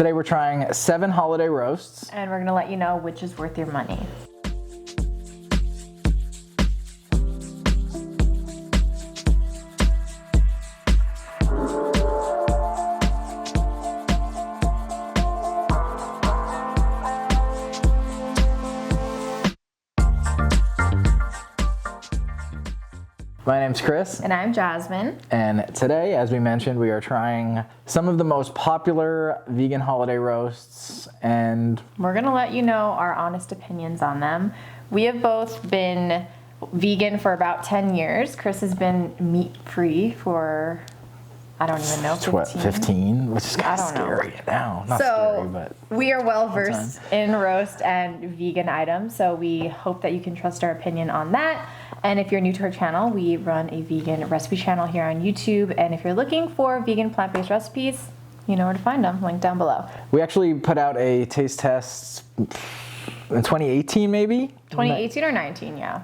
Today we're trying 7 holiday roasts. And we're gonna let you know which is worth your money. My name's Chris. And I'm Jasmine. And today, as we mentioned, we are trying some of the most popular vegan holiday roasts, and we're gonna let you know our honest opinions on them. We have both been vegan for about 10 years. Chris has been meat-free for, I don't even know, 15, which is kind of scary now. Not scary, but we are well versed in roast and vegan items, so we hope that you can trust our opinion on that. And if you're new to our channel, we run a vegan recipe channel here on YouTube. And if you're looking for vegan plant-based recipes, you know where to find them, linked down below. We actually put out a taste test in 2018, maybe? 2018 or 19, yeah.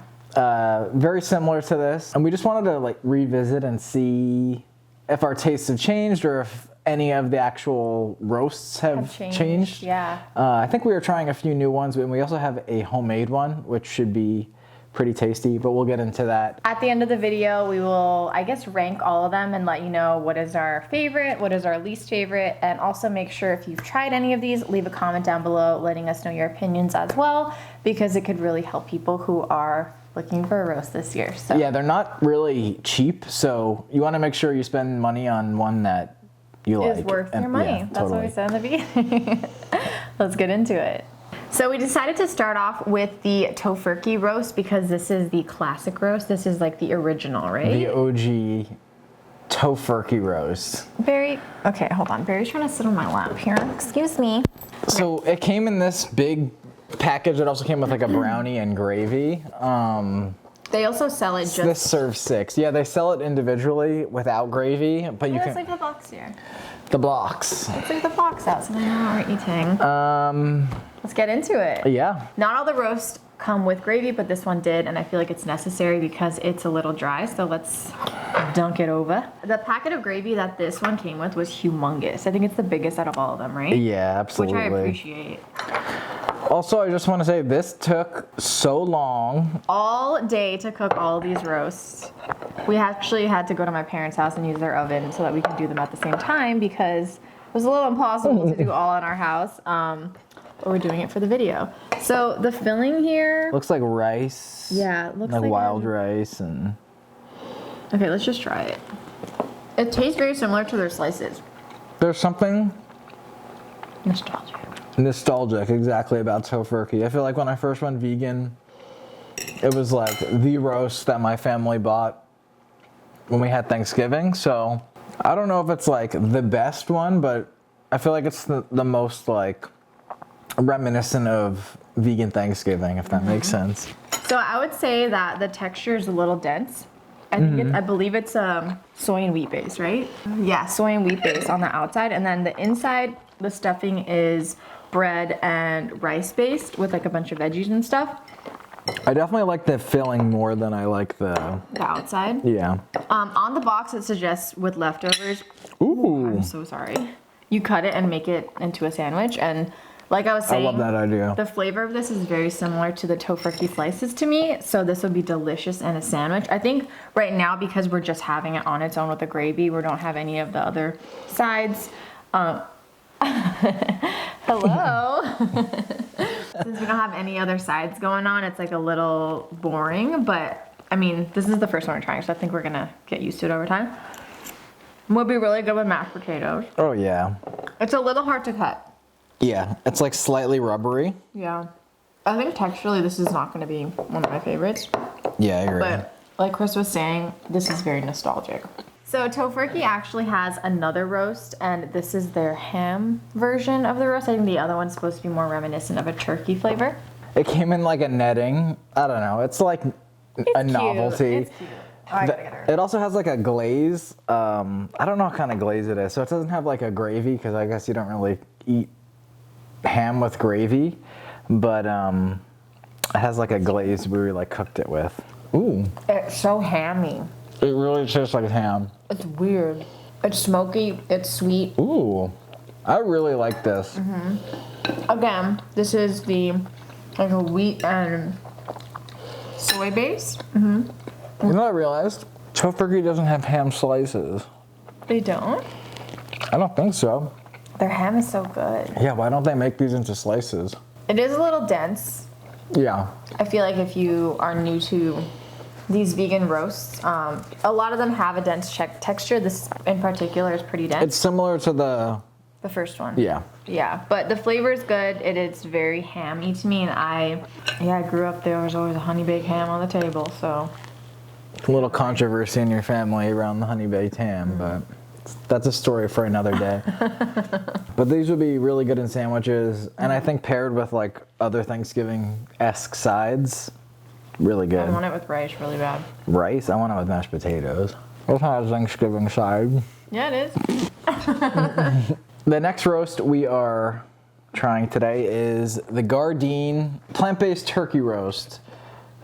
Very similar to this. And we just wanted to revisit and see if our tastes have changed or if any of the actual roasts have changed. Yeah. I think we were trying a few new ones, and we also have a homemade one, which should be pretty tasty, but we'll get into that. At the end of the video, we will, I guess, rank all of them and let you know what is our favorite, what is our least favorite, and also make sure if you've tried any of these, leave a comment down below letting us know your opinions as well, because it could really help people who are looking for a roast this year. So yeah, they're not really cheap, so you want to make sure you spend money on one that you like. Is worth your money. Yeah, that's what we said in the beginning. Let's get into it. So we decided to start off with the Tofurky roast because this is the classic roast. This is like the original, right? The OG Tofurky roast. Barry, okay, hold on. Barry's trying to sit on my lap here. Excuse me. So it came in this big package. It also came with like a brownie and gravy. They also sell it just... This serves 6. Yeah, they sell it individually without gravy, but you can... Let's leave the box here. The blocks. Let's leave the box out so they know what we're eating. Let's get into it. Yeah. Not all the roasts come with gravy, but this one did, and I feel like it's necessary because it's a little dry, so let's dunk it over. The packet of gravy that this one came with was humongous. I think it's the biggest out of all of them, right? Yeah, absolutely. Which I appreciate. Also, I just want to say this took so long. All day to cook all these roasts. We actually had to go to my parents' house and use their oven so that we could do them at the same time because it was a little impossible to do all in our house. But we're doing it for the video. So the filling here looks like rice. Yeah, it looks like wild rice and. Okay, let's just try it. It tastes very similar to their slices. There's something nostalgic exactly about Tofurky. I feel like when I first went vegan, it was like the roast that my family bought when we had Thanksgiving. So I don't know if it's like the best one, but I feel like it's the most like reminiscent of vegan Thanksgiving, if that makes sense. So I would say that the texture is a little dense. I think I believe it's soy and wheat base, right? Yeah, soy and wheat base on the outside, and then the inside, the stuffing is bread and rice based with like a bunch of veggies and stuff. I definitely like the filling more than I like the outside. Yeah. On the box it suggests with leftovers. Ooh. I'm so sorry. You cut it and make it into a sandwich, and like I was saying, I love that idea. The flavor of this is very similar to the Tofurky slices to me, so this would be delicious in a sandwich. I think right now, because we're just having it on its own with the gravy, we don't have any of the other sides. Hello. Since we don't have any other sides going on, it's like a little boring, but I mean, this is the first one we're trying, so I think we're gonna get used to it over time. Would be really good with mashed potatoes. Oh yeah. It's a little hard to cut. Yeah, it's like slightly rubbery. Yeah. I think texturally this is not going to be one of my favorites. Yeah, I agree. But like Chris was saying, this is very nostalgic. So Tofurky actually has another roast, and this is their ham version of the roast. I think the other one's supposed to be more reminiscent of a turkey flavor. It came in like a netting. I don't know. It's like a novelty. It's cute. Oh, I gotta get her. It also has like a glaze. I don't know what kind of glaze it is. So it doesn't have like a gravy because I guess you don't really eat ham with gravy, but it has like a glaze we like cooked it with. Ooh. It's so hammy. It really tastes like ham. It's weird. It's smoky. It's sweet. Ooh. I really like this. Again, this is the like a wheat and soy base. You know what I realized? Tofurkey doesn't have ham slices. They don't? I don't think so. Their ham is so good. Yeah, why don't they make these into slices? It is a little dense. Yeah. I feel like if you are new to these vegan roasts, a lot of them have a dense texture. This in particular is pretty dense. It's similar to the first one. Yeah. Yeah, but the flavor is good. It is very hammy to me, and I grew up there was always a honey baked ham on the table, so. A little controversy in your family around the honey baked ham, but that's a story for another day. But these would be really good in sandwiches, and I think paired with like other Thanksgiving-esque sides, really good. I want it with rice really bad. Rice? I want it with mashed potatoes. What kind of Thanksgiving side? Yeah, it is. The next roast we are trying today is the Gardein plant-based turkey roast.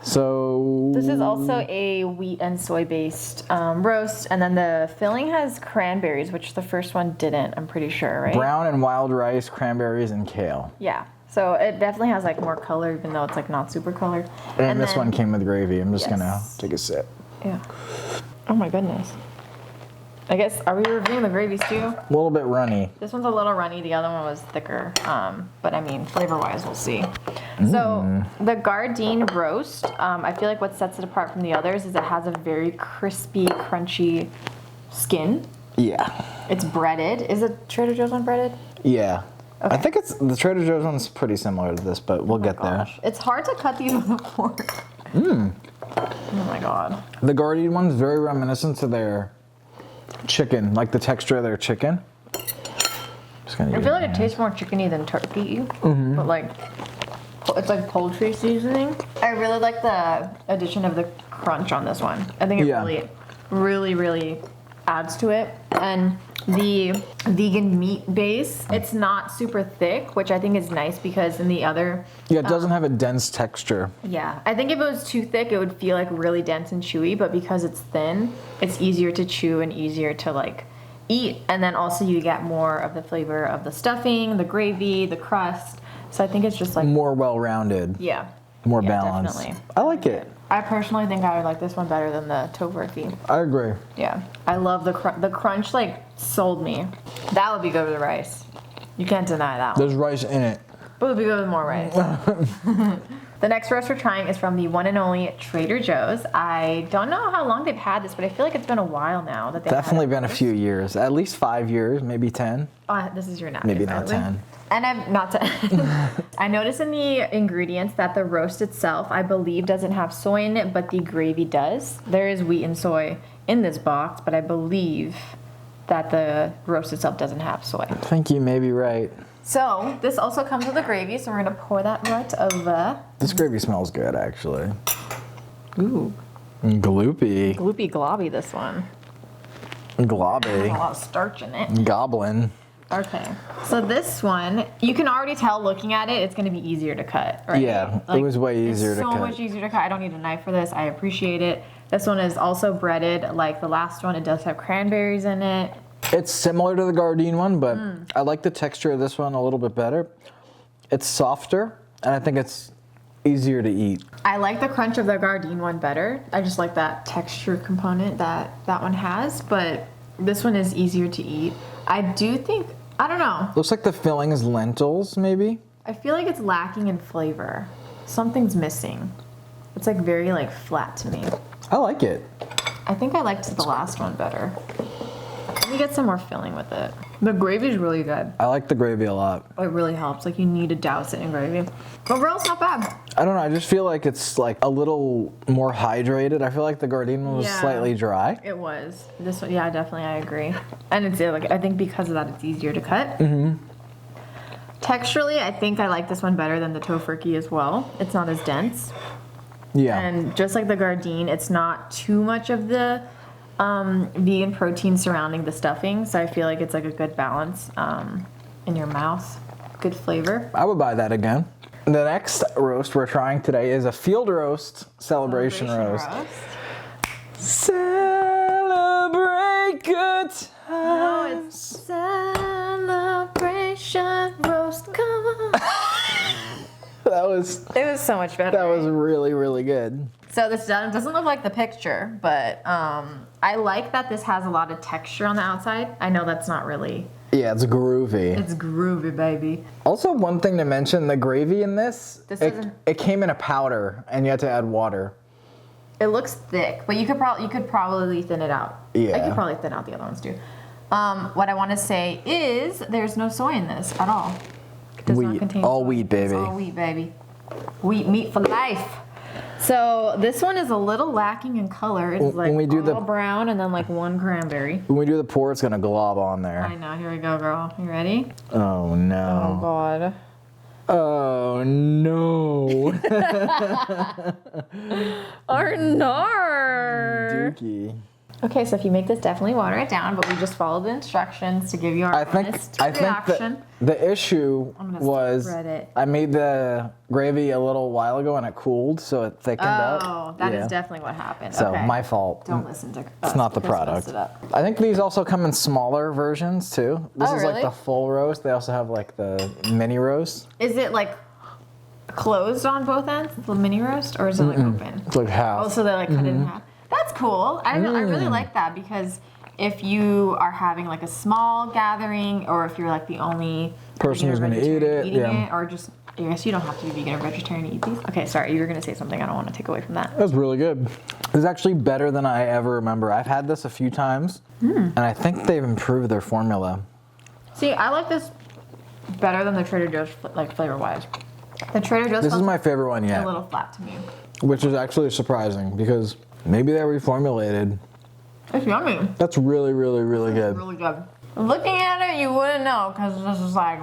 So This is also a wheat and soy based roast, and then the filling has cranberries, which the first one didn't, I'm pretty sure, right? brown and wild rice, cranberries, and kale. Yeah, so it definitely has like more color, even though it's like not super colored. And this then- one came with gravy. I'm just gonna Yes. take a sip. Yeah. Oh my goodness. I guess, are we reviewing the gravies too? A little bit runny. This one's a little runny, the other one was thicker, but I mean, flavor-wise, we'll see. So, the Gardein roast, I feel like what sets it apart from the others is it has a very crispy, crunchy skin. Yeah. It's breaded. Is it Trader Joe's one breaded? Yeah. I Okay. think it's the Trader Joe's one's pretty similar to this, but we'll get there. Gosh, it's hard to cut these with a fork. Oh my god. The Gardein one's very reminiscent to their chicken, like the texture of their chicken. Just gonna I use feel it. like it tastes more chickeny than turkey, but like it's like poultry seasoning. I really like the addition of the crunch on this one. I think it Yeah. really adds to it. And the vegan meat base, it's not super thick, which I think is nice because in the other, Yeah, it doesn't have a dense texture. yeah, I think if it was too thick, it would feel like really dense and chewy, but because it's thin, it's easier to chew and easier to like eat. And then also you get more of the flavor of the stuffing, the gravy, the crust. So I think it's just like, More well-rounded, yeah. more Yeah, balanced. definitely. I like it. I personally think I would like this one better than the tofurkey. I agree. Yeah, I love the crunch. Like sold me. That would be good with rice. You can't deny that one. There's rice in it. But it would be good with more rice. The next roast we're trying is from the one and only Trader Joe's. I don't know how long they've had this, but I feel like it's been a while now that they've Definitely had been a few years, at least 5 years, maybe 10. This is your napkin. Maybe by not the way. 10. And I'm not 10. I noticed in the ingredients that the roast itself, I believe, doesn't have soy in it, but the gravy does. There is wheat and soy in this box, but I believe that the roast itself doesn't have soy. I think you may be right. So this also comes with a gravy, so we're gonna pour that right over. This gravy smells good, actually. Ooh, Gloopy. gloopy globby this one. A Globby. lot of starch in it. Goblin. Okay, so this one, you can already tell looking at it, it's gonna be easier to cut, right? Yeah, it was way easier it's to so cut. much easier to cut. I don't need a knife for this. I appreciate it. This one is also breaded like the last one. It does have cranberries in it. It's similar to the Gardein one, but I like the texture of this one a little bit better. It's softer, and I think it's easier to eat. I like the crunch of the Gardein one better. I just like that texture component that that one has, but this one is easier to eat. I do think, I don't know. Looks like the filling is lentils, maybe? I feel like it's lacking in flavor. Something's missing. It's like very like flat to me. I like it. I think I liked the last one better. Let me get some more filling with it. The gravy's really good. I like the gravy a lot. It really helps. Like you need to douse it in gravy. Overall, it's not bad. I don't know, I just feel like it's like a little more hydrated. I feel like the Gardein one was Yeah. slightly dry. It was. This one, yeah, definitely, I agree. And it's like I think because of that, it's easier to cut. Texturally, I think I like this one better than the tofurkey as well. It's not as dense. Yeah. And just like the Gardein, it's not too much of the vegan protein surrounding the stuffing. So I feel like it's like a good balance in your mouth. Good flavor. I would buy that again. The next roast we're trying today is a field roast celebration roast. Celebrate good Oh, times. it's celebrate Nation roast, come on. That was It was so much better. really, really good. So this doesn't look like the picture, but I like that this has a lot of texture on the outside. I know that's not really. Yeah, it's groovy. It's groovy, baby. Also, one thing to mention, the gravy in this, it came in a powder, and you had to add water. It looks thick, but you could probably thin it out. Yeah. I could probably thin out the other ones too. What I want to say is there's no soy in this at all. It does not Wheat. contain All soy. wheat, baby. It's all wheat, baby. Wheat meat for life. So this one is a little lacking in color. It's like when we do all brown and then like one cranberry. When we do the pour, it's gonna glob on there. I know. Here we go, girl. You ready? Oh Oh no. God. Oh no. Arnar. Dookie. Okay, so if you make this, definitely water it down, but we just followed the instructions to give you our honest reaction. the issue I'm gonna was spread it. I made the gravy a little while ago and it cooled, so it thickened up. Oh, that is Yeah. definitely what happened. So Okay. my fault. Don't listen to us. It's not the Chris messed product. it up. I think these also come in smaller versions too. This Oh, is really? like the full roast. They also have like the mini roast. Is it like closed on both ends, the mini roast, or is it like open? It's like half. Oh, so they like cut it in half. That's cool. I really like that because if you are having like a small gathering, or if you're like the only Person vegan or who's gonna eat vegetarian it, eating yeah. it, or just I guess you don't have to be vegan or vegetarian to eat these. Okay, sorry, you were gonna say something. I don't want to take away from that. That was really good. It's actually better than I ever remember. I've had this a few times, and I think they've improved their formula. See, I like this better than the Trader Joe's like flavor wise. The Trader Joe's This is felt my favorite one a yet, little flat to me. which is actually surprising because maybe they reformulated. It's yummy. That's really, really, really good. Really good. Looking at it, you wouldn't know because this is like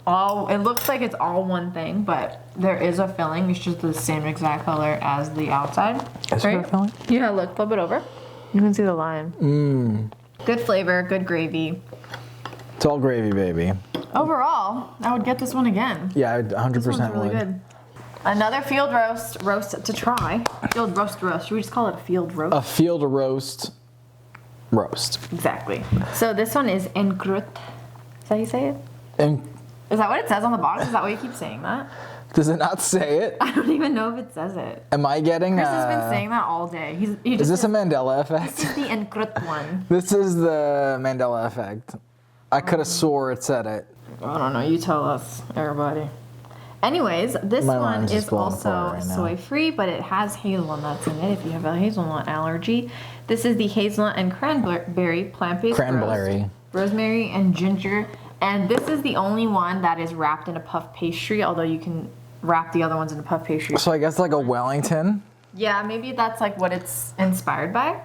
all. It looks like it's all one thing, but there is a filling. It's just the same exact color as the outside. Is there a filling? Yeah, look, flip it over. You can see the line. Good flavor, good gravy. It's all gravy, baby. Overall, I would get this one again. Yeah, I 100% This one's really would. good. Another field roast to try. Field roast. Should we just call it a field roast? A field roast. Exactly. So this one is en croûte. Is that how you say it? And Is that what it says on the box? Is that why you keep saying that? does it not say it? I don't even know if it says it. Am I getting? Chris has been saying that all day. He Is just this a Mandela effect? This is the en croûte one. This is the Mandela effect. I could have swore it said it. I don't know. You tell us, everybody. Anyways, this My one mind's is just falling also apart right now. soy-free, but it has hazelnuts in it if you have a hazelnut allergy. This is the hazelnut and cranberry plant-based Cranberry. roast. Rosemary and ginger. And this is the only one that is wrapped in a puff pastry, although you can wrap the other ones in a puff pastry. So I guess like a Wellington. Yeah, maybe that's like what it's inspired by.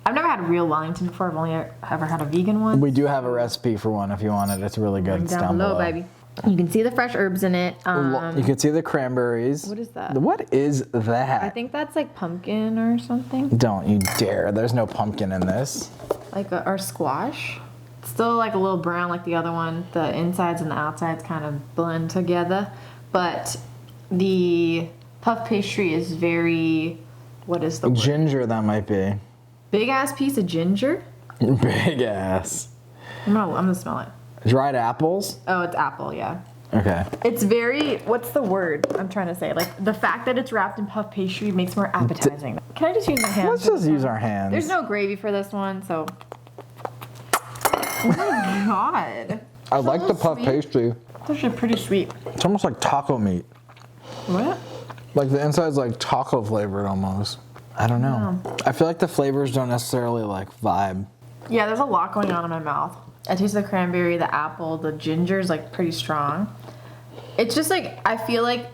I've never had a real Wellington before. I've only ever had a vegan one. We do have a recipe for one if you want it. It's really good. It's Down below, baby. You can see the fresh herbs in it. You can see the cranberries. What is that? What is that? I think that's like pumpkin or something. Don't you dare. There's no pumpkin in this. Like our squash. It's still like a little brown like the other one. The insides and the outsides kind of blend together. But the puff pastry is very, what is the word? Ginger, that might be. Big ass piece of ginger. Big ass. I'm gonna smell it. Dried apples? Oh, it's apple, yeah. Okay. It's very, what's the word I'm trying to say? Like the fact that it's wrapped in puff pastry makes it more appetizing. Can I just use my hands? Let's for just this use one? our hands. There's no gravy for this one, so. Oh my god. I like the puff sweet. pastry. It's actually pretty sweet. It's almost like taco meat. What? Like the inside's like taco flavored almost. I don't know. I feel like the flavors don't necessarily like vibe. Yeah, there's a lot going on in my mouth. I taste the cranberry, the apple, the ginger is like pretty strong. It's just like, I feel like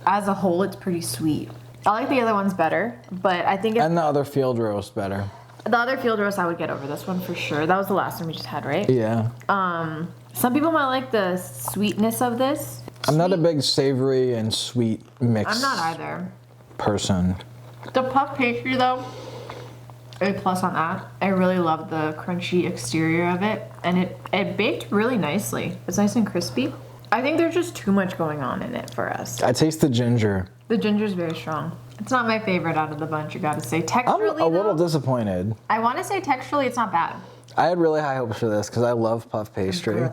as a whole it's pretty sweet. I like the other ones better, but I think it's, And the other field roast better. the other field roast I would get over this one for sure. That was the last one we just had, right? Yeah. Some people might like the sweetness of this. I'm not a big savory and sweet mix I'm not either. person. The puff pastry though, A plus on that. I really love the crunchy exterior of it, and it baked really nicely. It's nice and crispy. I think there's just too much going on in it for us. I taste the ginger. The ginger's very strong. It's not my favorite out of the bunch, you gotta say. I'm Texturally, a little though, disappointed. I want to say texturally it's not bad. I had really high hopes for this because I love puff pastry.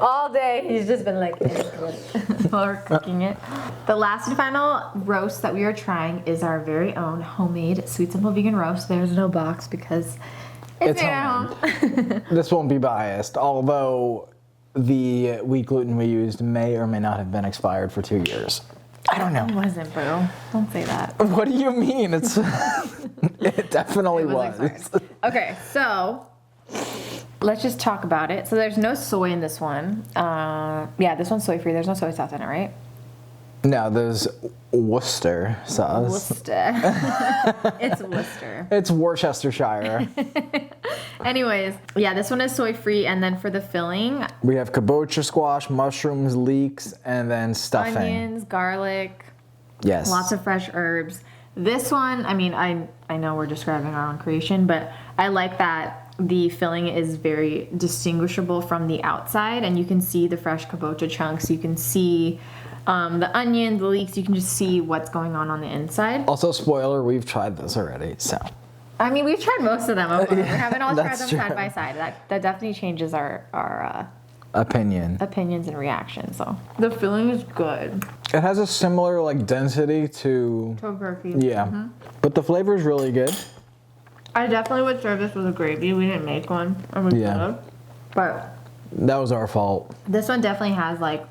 All day, he's just been like, while we're cooking it. The last and final roast that we are trying is our very own homemade Sweet Simple Vegan roast. There's no box because it's made at home. This won't be biased, although the wheat gluten we used may or may not have been expired for 2 years. I don't know. It wasn't, boo. Don't say that. What do you mean? It's it definitely was. expired. Okay, so let's just talk about it. So there's no soy in this one. Yeah, this one's soy free. There's no soy sauce in it, right? No, there's Worcester sauce. Worcester. It's Worcester. It's Worcestershire. Anyways, yeah, this one is soy free, and then for the filling, We have kabocha squash, mushrooms, leeks, and then stuffing. onions, garlic, Yes. lots of fresh herbs. This one, I mean, I know we're describing our own creation, but I like that the filling is very distinguishable from the outside, and you can see the fresh kabocha chunks. You can see the onion, the leeks. You can just see what's going on the inside. Also, spoiler, we've tried this already, so. I mean, we've tried most of them. We haven't all tried That's them true. side by side. That definitely changes our Opinion. opinions and reactions. So the filling is good. It has a similar like density to, Tofurkey. yeah, but the flavor is really good. I definitely would serve this with a gravy. We didn't make one. And we Yeah. could've. But That was our fault. this one definitely has like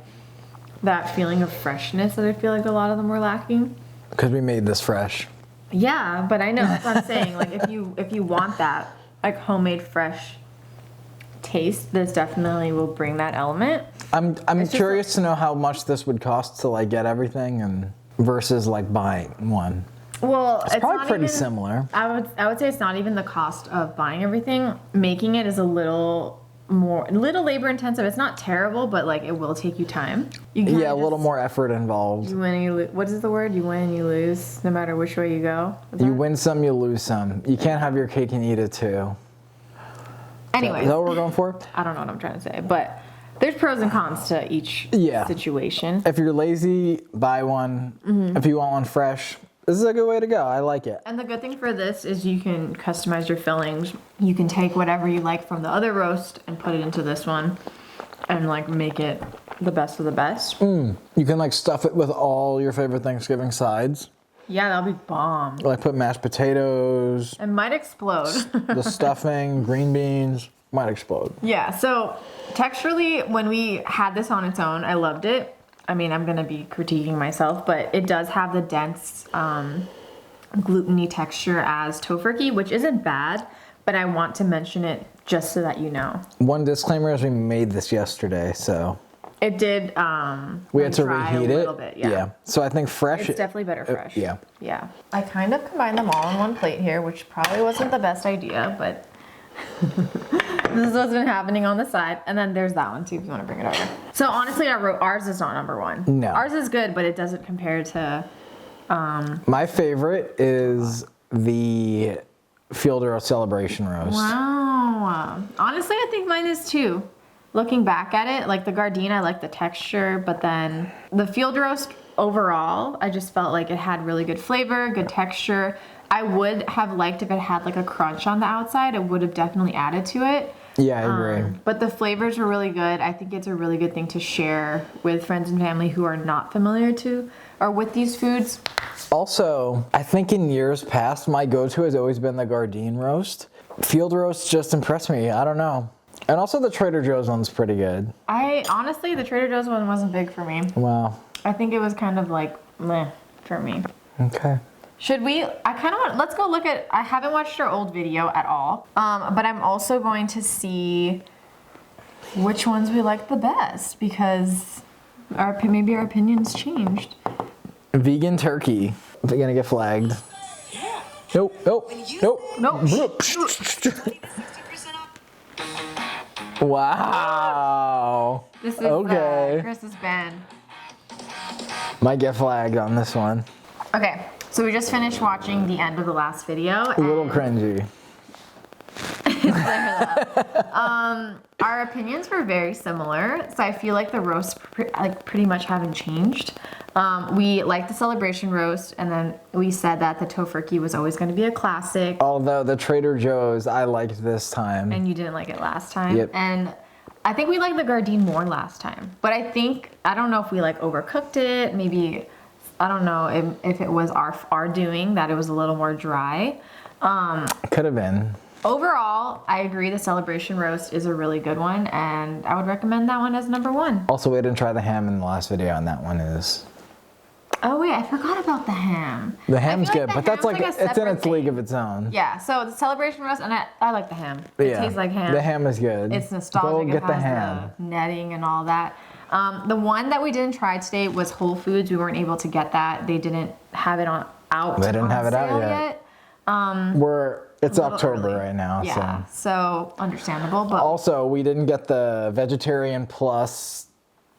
that feeling of freshness that I feel like a lot of them were lacking. Because we made this fresh. Yeah, but I know that's what I'm saying. Like if you want that like homemade fresh taste, this definitely will bring that element. I'm just curious to know how much this would cost to like get everything and versus like buying one. Well, it's Probably not pretty even, similar. I would say it's not even the cost of buying everything. Making it is a little labor intensive. It's not terrible, but like it will take you time. You kinda Yeah, a little just- more effort involved. You win, you lose. What is the word? You win, you lose, no matter which way you go. Is You that- win some, you lose some. You can't have your cake and eat it too. Anyway, Is that what we're going for? I don't know what I'm trying to say, but there's pros and cons to each Yeah. situation. If you're lazy, buy one. Mm-hmm. If you want one fresh, this is a good way to go. I like it. And the good thing for this is you can customize your fillings. You can take whatever you like from the other roast and put it into this one and like make it the best of the best. You can like stuff it with all your favorite Thanksgiving sides. Yeah, that'll be bomb. Like put mashed potatoes, It might explode. the stuffing, green beans. Might explode. Yeah, so texturally, when we had this on its own, I loved it. I mean, I'm gonna be critiquing myself, but it does have the dense gluten-y texture as Tofurkey, which isn't bad, but I want to mention it just so that you know. One disclaimer is we made this yesterday, so It did we had to dry reheat a it. little bit, yeah. So I think fresh. It's definitely better fresh. Yeah. Yeah. I kind of combined them all on one plate here, which probably wasn't the best idea, but this is what's been happening on the side. And then there's that one too, if you want to bring it over. So honestly, ours is not number one. No. Ours is good, but it doesn't compare to. My favorite is the Field Roast Celebration Roast. Wow. Honestly, I think mine is too. Looking back at it, like the Gardein, I like the texture, but then the Field Roast overall, I just felt like it had really good flavor, good texture. I would have liked if it had like a crunch on the outside. It would have definitely added to it. Yeah, I agree. But the flavors were really good. I think it's a really good thing to share with friends and family who are not familiar to or with these foods. Also, I think in years past, my go-to has always been the Gardein roast. Field Roast just impressed me. I don't know. And also the Trader Joe's one's pretty good. Honestly, the Trader Joe's one wasn't big for me. Wow. I think it was kind of like meh for me. Okay. Should we? I kind of want. Let's go look at. I haven't watched our old video at all. But I'm also going to see which ones we like the best because maybe our opinions changed. Vegan turkey. They're gonna get flagged. Nope. Nope. Nope. Nope. Wow. This is Okay. Chris's band. Might get flagged on this one. Okay, so we just finished watching the end of the last video. A little cringy. It's Our opinions were very similar, so I feel like the roasts pretty much haven't changed. We liked the celebration roast, and then we said that the tofurkey was always going to be a classic. Although the Trader Joe's I liked this time. And you didn't like it last time. Yep. And I think we liked the Gardein more last time. But I don't know if we like overcooked it. Maybe, I don't know if it was our doing that it was a little more dry. Could have been. Overall, I agree the celebration roast is a really good one, and I would recommend that one as number 1. Also, we didn't try the ham in the last video, and that one is. Oh wait, I forgot about the ham. The ham's I feel good, the but that's ham's like a it's in separate its league thing. of its own. Yeah, so the celebration roast, and I like the ham. It tastes like ham. The ham is good. It's nostalgic. Go get it the has ham. the netting and all that. The one that we didn't try today was Whole Foods. We weren't able to get that. They didn't have it out. They didn't have it out sale yet. It's A little October early. right now, Yeah, so understandable, but Also, we didn't get the vegetarian plus.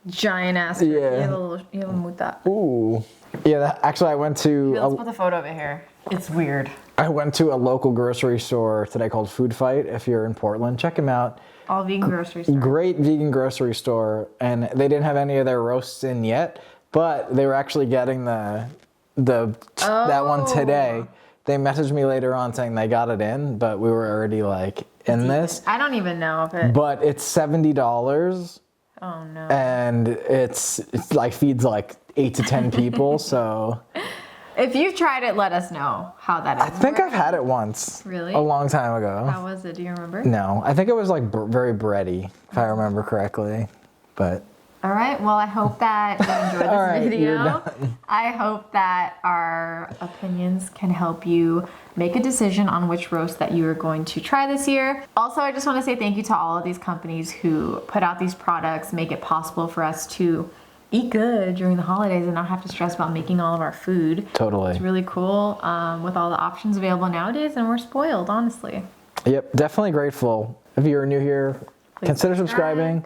giant ass. Yeah. You have a muta. Ooh. Yeah, actually, I went to Let's put the photo of it here. It's weird. a local grocery store today called Food Fight. If you're in Portland, check them out. All vegan grocery store. Great vegan grocery store, and they didn't have any of their roasts in yet, but they were actually getting that one today. They messaged me later on saying they got it in, but we were already like in this. I don't even know if it. But it's $70, Oh no. and it's like feeds like 8 to 10 people. So If you've tried it, let us know how that is. I think I've had it once. Really? A long time ago. How was it? Do you remember? No, I think it was like very bready, if I remember correctly. But All right. Well, I hope that you enjoyed this All right, video. you're done. I hope that our opinions can help you make a decision on which roast that you are going to try this year. Also, I just want to say thank you to all of these companies who put out these products, make it possible for us to eat good during the holidays and not have to stress about making all of our food. totally. It's really cool with all the options available nowadays, and we're spoiled, honestly. Yep, definitely grateful. If you're new here, consider subscribing.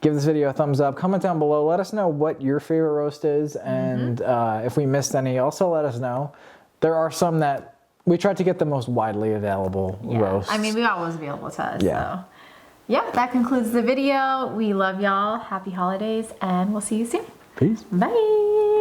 Give this video a thumbs up. Comment down below. Let us know what your favorite roast is, and if we missed any, also let us know. There are some that we tried to get the most widely available roasts. I mean, we got what was available to us. Yeah. So, yeah, that concludes the video. We love y'all. Happy holidays, and we'll see you soon. Peace. Bye.